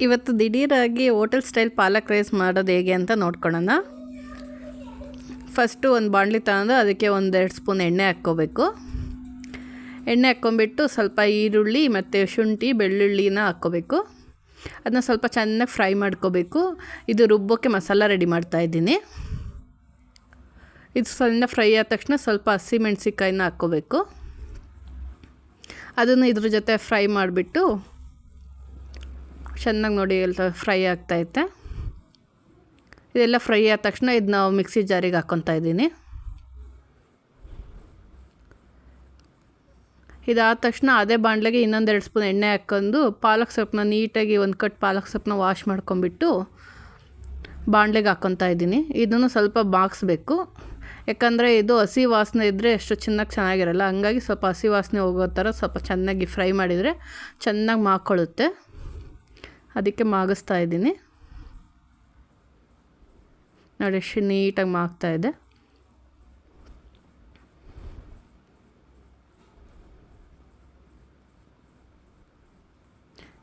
ಇವತ್ತು ದಿಢೀರಾಗಿ hotel style ಪಾಲಕ್ rice ಮಾಡೋದು ಹೇಗೆ ಅಂತ ನೋಡ್ಕೊಳ್ಳೋಣ. ಫಸ್ಟು ಒಂದು ಬಾಣಲಿ ತಗೊಂಡು ಅದಕ್ಕೆ 1-2 ಸ್ಪೂನ್ ಎಣ್ಣೆ ಹಾಕ್ಕೋಬೇಕು. ಎಣ್ಣೆ ಹಾಕ್ಕೊಂಬಿಟ್ಟು ಸ್ವಲ್ಪ ಈರುಳ್ಳಿ ಮತ್ತು ಶುಂಠಿ ಬೆಳ್ಳುಳ್ಳಿನ ಹಾಕ್ಕೋಬೇಕು. ಅದನ್ನ ಸ್ವಲ್ಪ ಚೆನ್ನಾಗಿ ಫ್ರೈ ಮಾಡ್ಕೋಬೇಕು. ಇದು ರುಬ್ಬೋಕ್ಕೆ ಮಸಾಲ ರೆಡಿ ಮಾಡ್ತಾಯಿದ್ದೀನಿ. ಇದು ಸಣ್ಣ ಫ್ರೈ ಆದ ತಕ್ಷಣ ಸ್ವಲ್ಪ ಹಸಿಮೆಣ್ಸಿಕಾಯಿನ ಹಾಕ್ಕೋಬೇಕು. ಅದನ್ನು ಇದ್ರ ಜೊತೆ ಫ್ರೈ ಮಾಡಿಬಿಟ್ಟು ಚೆನ್ನಾಗಿ ನೋಡಿ ಎಲ್ಲ ಫ್ರೈ ಆಗ್ತಾಯಿತ್ತೆ. ಇದೆಲ್ಲ ಫ್ರೈ ಆದ ತಕ್ಷಣ ಇದು ನಾವು ಮಿಕ್ಸಿ ಜಾರಿಗೆ ಹಾಕ್ಕೊತಾ ಇದ್ದೀನಿ. ಇದಾದ ತಕ್ಷಣ ಅದೇ ಬಾಣಲೆಗೆ 1-2 ಸ್ಪೂನ್ ಎಣ್ಣೆ ಹಾಕ್ಕೊಂಡು ಪಾಲಕ್ ಸೊಪ್ಪನ್ನ ನೀಟಾಗಿ ಒಂದು ಕಟ್ ಪಾಲಕ್ ಸೊಪ್ಪನ್ನ ವಾಶ್ ಮಾಡ್ಕೊಂಬಿಟ್ಟು ಬಾಣಲೆಗೆ ಹಾಕ್ಕೊತಾ ಇದ್ದೀನಿ. ಇದನ್ನು ಸ್ವಲ್ಪ ಬಾಗಿಸ್ಬೇಕು, ಯಾಕಂದರೆ ಇದು ಹಸಿ ವಾಸನೆ ಇದ್ದರೆ ಅಷ್ಟು ಚೆನ್ನಾಗಿರಲ್ಲ. ಹಂಗಾಗಿ ಸ್ವಲ್ಪ ಹಸಿ ವಾಸನೆ ಹೋಗೋ ಥರ ಸ್ವಲ್ಪ ಚೆನ್ನಾಗಿ ಫ್ರೈ ಮಾಡಿದರೆ ಚೆನ್ನಾಗಿ ಮಾಕ್ಕೊಳ್ಳುತ್ತೆ. ಅದಕ್ಕೆ ಮಾಗಿಸ್ತಾ ಇದ್ದೀನಿ. ನೋಡಿ ಎಷ್ಟು ನೀಟಾಗಿ ಮಾಗ್ತಾ ಇದೆ.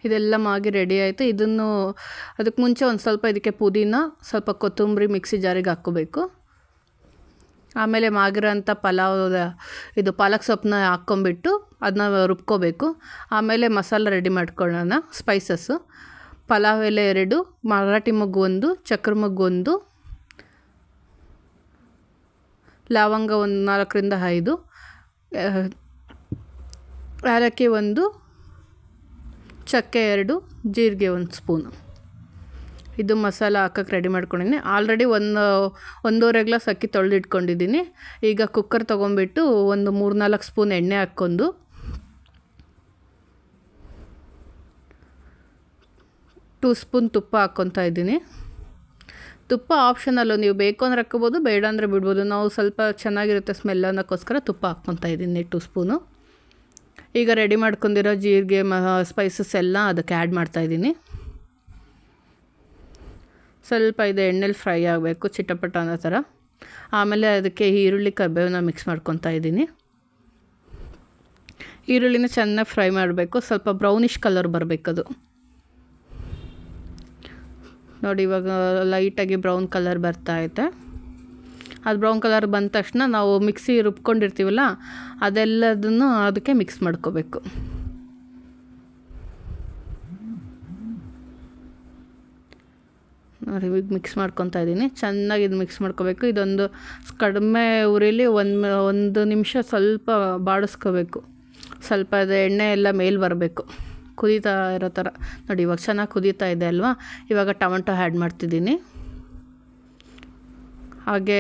ಇದೆಲ್ಲ ಮಾಗಿ ರೆಡಿ ಆಯಿತು. ಇದನ್ನು ಅದಕ್ಕೆ ಮುಂಚೆ ಒಂದು ಸ್ವಲ್ಪ ಇದಕ್ಕೆ ಪುದೀನ ಸ್ವಲ್ಪ ಕೊತ್ತಂಬರಿ ಮಿಕ್ಸಿ ಜಾರಿಗೆ ಹಾಕ್ಕೋಬೇಕು. ಆಮೇಲೆ ಮಾಗಿರೋಂಥ ಇದು ಪಾಲಕ್ ಸೊಪ್ಪನ್ನ ಹಾಕ್ಕೊಂಬಿಟ್ಟು ಅದನ್ನ ರುಬ್ಕೋಬೇಕು. ಆಮೇಲೆ ಮಸಾಲ ರೆಡಿ ಮಾಡ್ಕೊಳ್ಳೋಣ. ಸ್ಪೈಸಸ್ಸು ಪಲಾವ್ ಎಲೆ 2, ಮರಾಠಿ ಮೊಗ್ಗು 1, ಚಕ್ರ ಮೊಗ್ಗು 1, ಲವಂಗ 4-5, ಏಲಕ್ಕಿ 1, ಚಕ್ಕೆ 2, ಜೀರಿಗೆ 1 ಸ್ಪೂನು. ಇದು ಮಸಾಲ ಹಾಕಕ್ಕೆ ರೆಡಿ ಮಾಡ್ಕೊಂಡಿದ್ದೀನಿ. ಆಲ್ರೆಡಿ 1-1.5 ಗ್ಲಾಸ್ ಅಕ್ಕಿ ತೊಳೆದಿಟ್ಕೊಂಡಿದ್ದೀನಿ. ಈಗ ಕುಕ್ಕರ್ ತೊಗೊಂಬಿಟ್ಟು ಒಂದು 3-4 ಸ್ಪೂನ್ ಎಣ್ಣೆ ಹಾಕ್ಕೊಂಡು 2 ಸ್ಪೂನ್ ತುಪ್ಪ ಹಾಕ್ಕೊತಾ ಇದ್ದೀನಿ. ತುಪ್ಪ ಆಪ್ಷನಲ್ಲು, ನೀವು ಬೇಕು ಅಂದರೆ ಹಾಕ್ಕೋಬೋದು, ಬೇಡ ಅಂದರೆ ಬಿಡ್ಬೋದು. ನಾವು ಸ್ವಲ್ಪ ಚೆನ್ನಾಗಿರುತ್ತೆ ಸ್ಮೆಲ್ ಅನ್ನೋಕ್ಕೋಸ್ಕರ ತುಪ್ಪ ಹಾಕ್ಕೊತಾ ಇದ್ದೀನಿ 2 ಸ್ಪೂನು. ಈಗ ರೆಡಿ ಮಾಡ್ಕೊಂಡಿರೋ ಜೀರಿಗೆ ಸ್ಪೈಸಸ್ ಎಲ್ಲ ಅದಕ್ಕೆ ಆ್ಯಡ್ ಮಾಡ್ತಾಯಿದ್ದೀನಿ. ಸ್ವಲ್ಪ ಇದು ಎಣ್ಣೆಲಿ ಫ್ರೈ ಆಗಬೇಕು ಚಿಟಪಟ ಅನ್ನೋ ಥರ. ಆಮೇಲೆ ಅದಕ್ಕೆ ಈರುಳ್ಳಿ ಕರಿಬೇವನ್ನ ಮಿಕ್ಸ್ ಮಾಡ್ಕೊತಾ ಇದ್ದೀನಿ. ಈರುಳ್ಳಿನ ಚೆನ್ನಾಗಿ ಫ್ರೈ ಮಾಡಬೇಕು, ಸ್ವಲ್ಪ ಬ್ರೌನಿಷ್ ಕಲರ್ ಬರಬೇಕದು. ನೋಡಿ ಇವಾಗ ಲೈಟಾಗಿ ಬ್ರೌನ್ ಕಲರ್ ಬರ್ತಾಯಿದೆ. ಅದು ಬ್ರೌನ್ ಕಲರ್ ಬಂದ ತಕ್ಷಣ ನಾವು ಮಿಕ್ಸಿ ರುಬ್ಕೊಂಡಿರ್ತೀವಲ್ಲ ಅದೆಲ್ಲದನ್ನು ಅದಕ್ಕೆ ಮಿಕ್ಸ್ ಮಾಡ್ಕೋಬೇಕು. ನೋಡಿ ಈಗ ಮಿಕ್ಸ್ ಮಾಡ್ಕೊತಾ ಇದ್ದೀನಿ. ಚೆನ್ನಾಗಿ ಇದು ಮಿಕ್ಸ್ ಮಾಡ್ಕೋಬೇಕು. ಇದೊಂದು ಕಡಿಮೆ ಉರಿಲಿ 1 ನಿಮಿಷ ಸ್ವಲ್ಪ ಬಾಡಿಸ್ಕೋಬೇಕು. ಸ್ವಲ್ಪ ಅದು ಎಣ್ಣೆ ಎಲ್ಲ ಮೇಲೆ ಬರಬೇಕು, ಕುದೀತಾ ಇರೋ ಥರ. ನೋಡಿ ಇವಾಗ ಚೆನ್ನಾಗಿ ಕುದೀತಾ ಇದೆ ಅಲ್ವಾ. ಇವಾಗ ಟೊಮೆಟೊ ಆ್ಯಡ್ ಮಾಡ್ತಿದ್ದೀನಿ. ಹಾಗೆ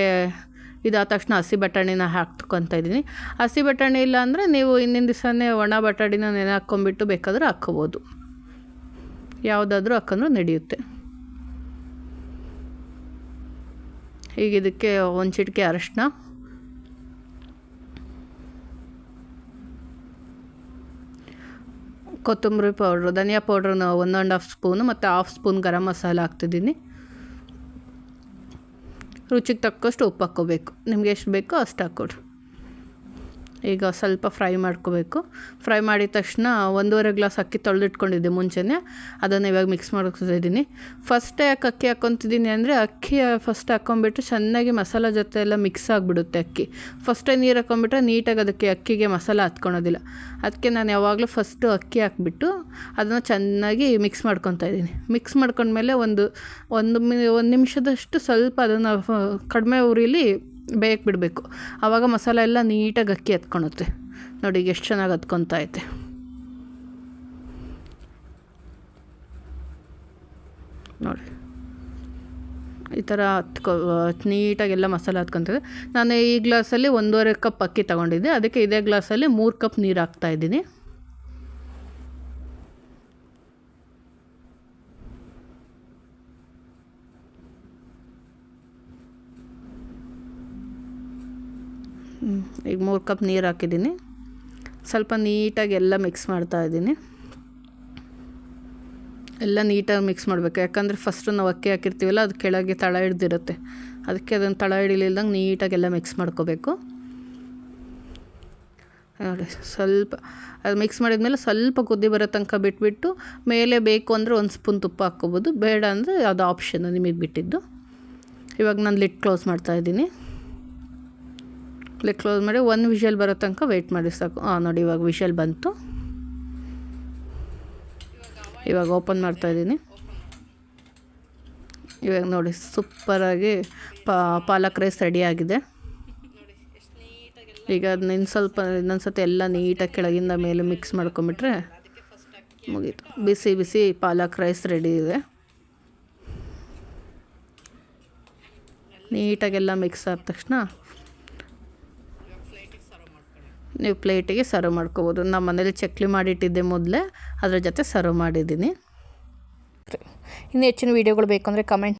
ಇದಾದ ತಕ್ಷಣ ಹಸಿ ಬಟಾಣಿನ ಹಾಕ್ಕೊತಾ ಇದ್ದೀನಿ. ಹಸಿ ಬಟಾಣಿ ಇಲ್ಲ ಅಂದರೆ ನೀವು ಹಿಂದಿನ ದಿವಸನೇ ಒಣ ಬಟಾಣಿನ ನೆನೆ ಹಾಕ್ಕೊಂಬಿಟ್ಟು ಬೇಕಾದರೂ ಹಾಕ್ಕೋಬೋದು. ಯಾವುದಾದ್ರೂ ಹಾಕೊಂಡ್ರೂ ನಡೆಯುತ್ತೆ. ಈಗ ಇದಕ್ಕೆ 1 ಚಿಟಿಕೆ ಅರಶಿನ, ಕೊತ್ತಂಬರಿ ಪೌಡ್ರು, ಧನಿಯಾ ಪೌಡ್ರನ್ನ 1.5 ಸ್ಪೂನು ಮತ್ತು 1/2 ಸ್ಪೂನ್ ಗರಂ ಮಸಾಲ ಹಾಕ್ತಿದ್ದೀನಿ. ರುಚಿಗೆ ತಕ್ಕಷ್ಟು ಉಪ್ಪು ಹಾಕ್ಕೋಬೇಕು. ನಿಮ್ಗೆ ಎಷ್ಟು ಬೇಕೋ ಅಷ್ಟು ಹಾಕ್ಕೊಡ್ರಿ. ಈಗ ಸ್ವಲ್ಪ ಫ್ರೈ ಮಾಡ್ಕೋಬೇಕು. ಫ್ರೈ ಮಾಡಿದ ತಕ್ಷಣ 1.5 ಗ್ಲಾಸ್ ಅಕ್ಕಿ ತೊಳೆದಿಟ್ಕೊಂಡಿದ್ದೆ ಮುಂಚೆನೇ, ಅದನ್ನು ಇವಾಗ ಮಿಕ್ಸ್ ಮಾಡ್ಕೊತಿದ್ದೀನಿ. ಫಸ್ಟೇ ಯಾಕೆ ಅಕ್ಕಿ ಹಾಕ್ಕೊತಿದ್ದೀನಿ ಅಂದರೆ ಅಕ್ಕಿ ಫಸ್ಟ್ ಹಾಕ್ಕೊಂಬಿಟ್ಟು ಚೆನ್ನಾಗಿ ಮಸಾಲ ಜೊತೆ ಎಲ್ಲ ಮಿಕ್ಸ್ ಆಗಿಬಿಡುತ್ತೆ ಅಕ್ಕಿ. ಫಸ್ಟೇ ನೀರು ಹಾಕ್ಕೊಂಬಿಟ್ರೆ ನೀಟಾಗಿ ಅದಕ್ಕೆ ಅಕ್ಕಿಗೆ ಮಸಾಲ ಹತ್ಕೊಳೋದಿಲ್ಲ. ಅದಕ್ಕೆ ನಾನು ಯಾವಾಗಲೂ ಫಸ್ಟು ಅಕ್ಕಿ ಹಾಕ್ಬಿಟ್ಟು ಅದನ್ನು ಚೆನ್ನಾಗಿ ಮಿಕ್ಸ್ ಮಾಡ್ಕೊತಾ ಇದ್ದೀನಿ. ಮಿಕ್ಸ್ ಮಾಡ್ಕೊಂಡ್ಮೇಲೆ ಒಂದು ನಿಮಿಷದಷ್ಟು ಸ್ವಲ್ಪ ಅದನ್ನು ಕಡಿಮೆ ಉರಿಲಿ ಬೇಯಕ್ಕೆ ಬಿಡಬೇಕು. ಆವಾಗ ಮಸಾಲೆ ಎಲ್ಲ ನೀಟಾಗಿ ಅಕ್ಕಿ ಹತ್ಕೊಳುತ್ತೆ. ನೋಡಿ ಈಗ ಎಷ್ಟು ಚೆನ್ನಾಗಿ ಹತ್ಕೊತಾ ಐತೆ. ನೋಡಿ ಈ ಥರ ನೀಟಾಗೆಲ್ಲ ಮಸಾಲೆ ಹತ್ಕೊತಿದೆ. ನಾನು ಈ ಗ್ಲಾಸಲ್ಲಿ 1.5 ಕಪ್ ಅಕ್ಕಿ ತೊಗೊಂಡಿದ್ದೆ. ಅದಕ್ಕೆ ಇದೇ ಗ್ಲಾಸಲ್ಲಿ 3 ಕಪ್ ನೀರು ಹಾಕ್ತಾಯಿದ್ದೀನಿ. ಈಗ 3 ಕಪ್ ನೀರು ಹಾಕಿದ್ದೀನಿ. ಸ್ವಲ್ಪ ನೀಟಾಗಿ ಎಲ್ಲ ಮಿಕ್ಸ್ ಮಾಡ್ತಾಯಿದ್ದೀನಿ. ಎಲ್ಲ ನೀಟಾಗಿ ಮಿಕ್ಸ್ ಮಾಡಬೇಕು. ಯಾಕಂದರೆ ಫಸ್ಟು ನಾವು ಅಕ್ಕಿ ಹಾಕಿರ್ತೀವಲ್ಲ ಅದು ಕೆಳಗೆ ತಳ ಹಿಡ್ದಿರುತ್ತೆ. ಅದಕ್ಕೆ ಅದನ್ನು ತಳ ಹಿಡಿಲಿಲ್ದಂಗೆ ನೀಟಾಗೆಲ್ಲ ಮಿಕ್ಸ್ ಮಾಡ್ಕೋಬೇಕು. ನೋಡಿ ಸ್ವಲ್ಪ ಅದು ಮಿಕ್ಸ್ ಮಾಡಿದ್ಮೇಲೆ ಸ್ವಲ್ಪ ಕುದಿ ಬರೋ ತನಕ ಬಿಟ್ಬಿಟ್ಟು ಮೇಲೆ ಬೇಕು ಅಂದರೆ ಒಂದು ಸ್ಪೂನ್ ತುಪ್ಪ ಹಾಕ್ಕೊಬೋದು, ಬೇಡ ಅಂದರೆ ಅದು ಆಪ್ಷನ್ ನಿಮಗೆ ಬಿಟ್ಟಿದ್ದು. ಇವಾಗ ನಾನು ಲಿಡ್ ಕ್ಲೋಸ್ ಮಾಡ್ತಾಯಿದ್ದೀನಿ. ಲಿಡ್ ಕ್ಲೋಸ್ ಮಾಡಿ 1 ವಿಷಲ್ ಬರೋ ತನಕ ವೆಯ್ಟ್ ಮಾಡಿ ಸಾಕು. ನೋಡಿ ಇವಾಗ ವಿಷಲ್ ಬಂತು. ಇವಾಗ ಓಪನ್ ಮಾಡ್ತಾಯಿದ್ದೀನಿ. ಇವಾಗ ನೋಡಿ ಸೂಪರಾಗಿ ಪಾಲಕ್ ರೈಸ್ ರೆಡಿಯಾಗಿದೆ. ಈಗ ಅದನ್ನ ಇನ್ನೊಂದು ಸತಿ ಎಲ್ಲ ನೀಟಾಗಿ ಕೆಳಗಿಂದ ಮೇಲೆ ಮಿಕ್ಸ್ ಮಾಡ್ಕೊಂಬಿಟ್ರೆ ಮುಗೀತು. ಬಿಸಿ ಬಿಸಿ ಪಾಲಕ್ ರೈಸ್ ರೆಡಿ ಇದೆ. ನೀಟಾಗೆಲ್ಲ ಮಿಕ್ಸ್ ಆದ ತಕ್ಷಣ ನೀವು ಪ್ಲೇಟಿಗೆ ಸರ್ವ್ ಮಾಡ್ಕೋಬೋದು. ನಮ್ಮ ಮನೇಲಿ ಚಕ್ಲಿ ಮಾಡಿಟ್ಟಿದ್ದೆ ಮೊದಲೇ, ಅದ್ರ ಜೊತೆ ಸರ್ವ್ ಮಾಡಿದ್ದೀನಿ. ಇನ್ನು ಹೆಚ್ಚಿನ ವೀಡಿಯೋಗಳು ಬೇಕಂದರೆ ಕಮೆಂಟ್